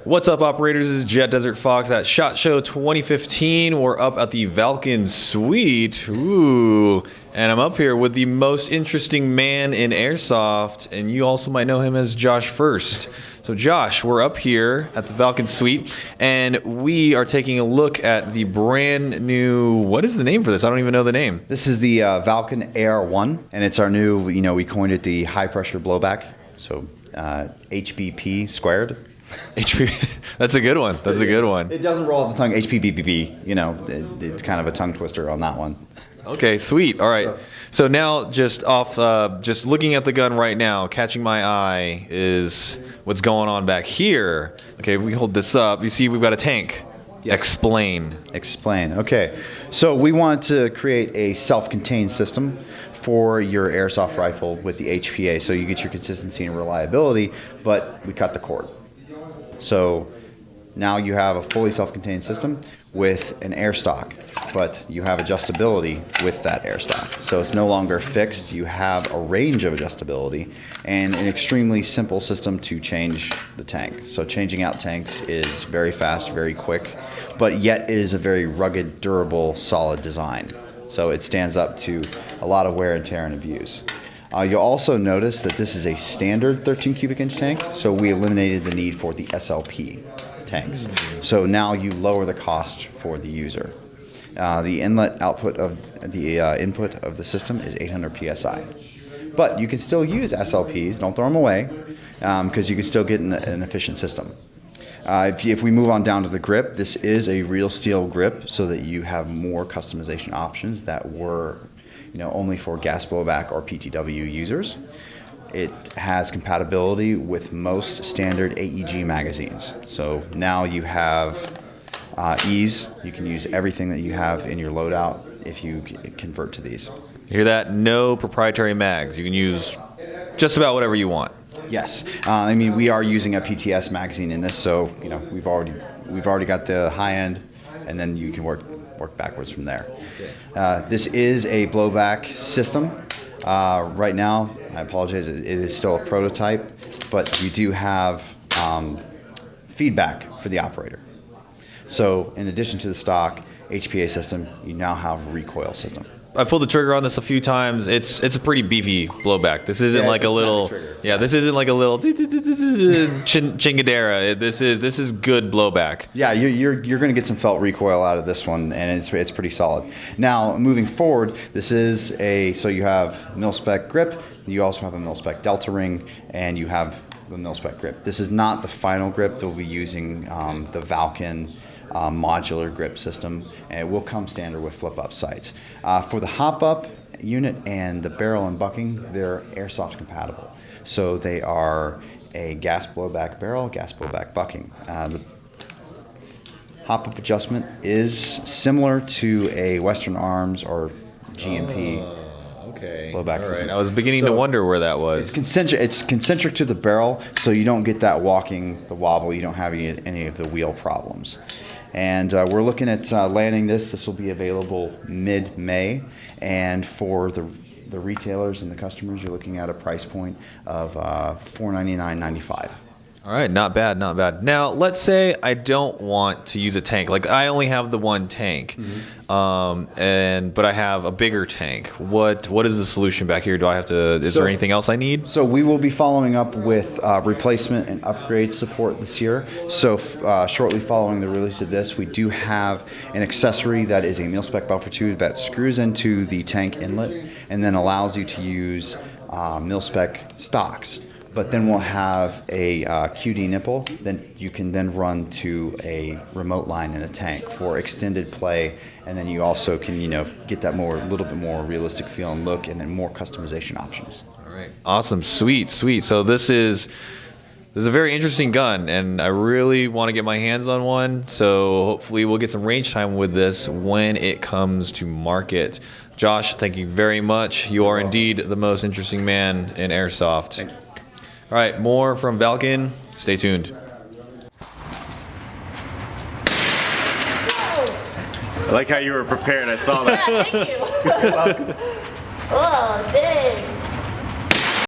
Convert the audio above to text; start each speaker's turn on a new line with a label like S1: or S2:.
S1: What's up, operators? This is Jet Desert Fox at SHOT Show 2015. We're up at the Valken Suite. Ooh. And I'm up here with the most interesting man in Airsoft, and you also might know him as Josh First. So Josh, we're up here at the Valken Suite, and we are taking a look at the brand new, what is the name for this? I don't even know the name.
S2: This is the Valken AR1, and it's our new, we coined it the high pressure blowback. So HBP squared.
S1: HPP, that's a good one. That's a good one.
S2: It doesn't roll off the tongue. HPBBB, it's kind of a tongue twister on that one.
S1: Okay, sweet. All right. So now, just looking at the gun right now, catching my eye is what's going on back here. Okay, if we hold this up, you see we've got a tank. Yes. Explain.
S2: Okay, so we want to create a self-contained system for your airsoft rifle with the HPA, so you get your consistency and reliability, but we cut the cord. So now you have a fully self-contained system with an air stock, but you have adjustability with that air stock. So it's no longer fixed. You have a range of adjustability and an extremely simple system to change the tank. So changing out tanks is very fast, very quick, but yet it is a very rugged, durable, solid design. So it stands up to a lot of wear and tear and abuse. You'll also notice that this is a standard 13 cubic inch tank, so we eliminated the need for the SLP tanks. So now you lower the cost for the user. The inlet output of the input of the system is 800 PSI. But you can still use SLPs, don't throw them away, because you can still get an efficient system. If we move on down to the grip, this is a real steel grip so that you have more customization options that were only for gas blowback or PTW users. It has compatibility with most standard AEG magazines. So now you have ease. You can use everything that you have in your loadout if you convert to these.
S1: You hear that? No proprietary mags. You can use just about whatever you want.
S2: Yes. We are using a PTS magazine in this, so we've already got the high end, and then you can work backwards from there. This is a blowback system. Right now, I apologize, it is still a prototype, but you do have feedback for the operator. So in addition to the stock HPA system, you now have a recoil system.
S1: I pulled the trigger on this a few times. It's a pretty beefy blowback. This isn't like a little this isn't like a little chingadera. This is good blowback.
S2: Yeah, you're going to get some felt recoil out of this one, and it's pretty solid. Now moving forward, this is so you have Milspec grip. You also have a Milspec delta ring, and you have the Milspec grip. This is not the final grip. They'll be using the Valken modular grip system, and it will come standard with flip-up sights. For the hop-up unit and the barrel and bucking, they're airsoft compatible. So they are a gas blowback barrel, gas blowback bucking. The hop-up adjustment is similar to a Western Arms or GMP blowback system.
S1: I was beginning to wonder where that was.
S2: It's concentric to the barrel, so you don't get that walking, the wobble. You don't have any of the wheel problems. And we're looking at landing this. This will be available mid-May. And for the retailers and the customers, you're looking at a price point of $499.95.
S1: All right, not bad, not bad. Now, let's say I don't want to use a tank. Like, I only have the one tank, but I have a bigger tank. What is the solution back here? Do I have to? Is there anything else I need?
S2: So we will be following up with replacement and upgrade support this year. So shortly following the release of this, we do have an accessory that is a Milspec buffer tube that screws into the tank inlet and then allows you to use Milspec stocks. But then we'll have a QD nipple. Then you can then run to a remote line in a tank for extended play, and then you also can get that little bit more realistic feel and look, and then more customization options.
S1: All right, awesome, sweet. So this is a very interesting gun, and I really want to get my hands on one. So hopefully we'll get some range time with this when it comes to market. Josh, thank you very much. You are indeed the most interesting man in airsoft.
S2: Thank you.
S1: All right, more from Valken. Stay tuned.
S3: I like how you were prepared. I saw that.
S4: Yeah, thank you. You're welcome. Oh, dang.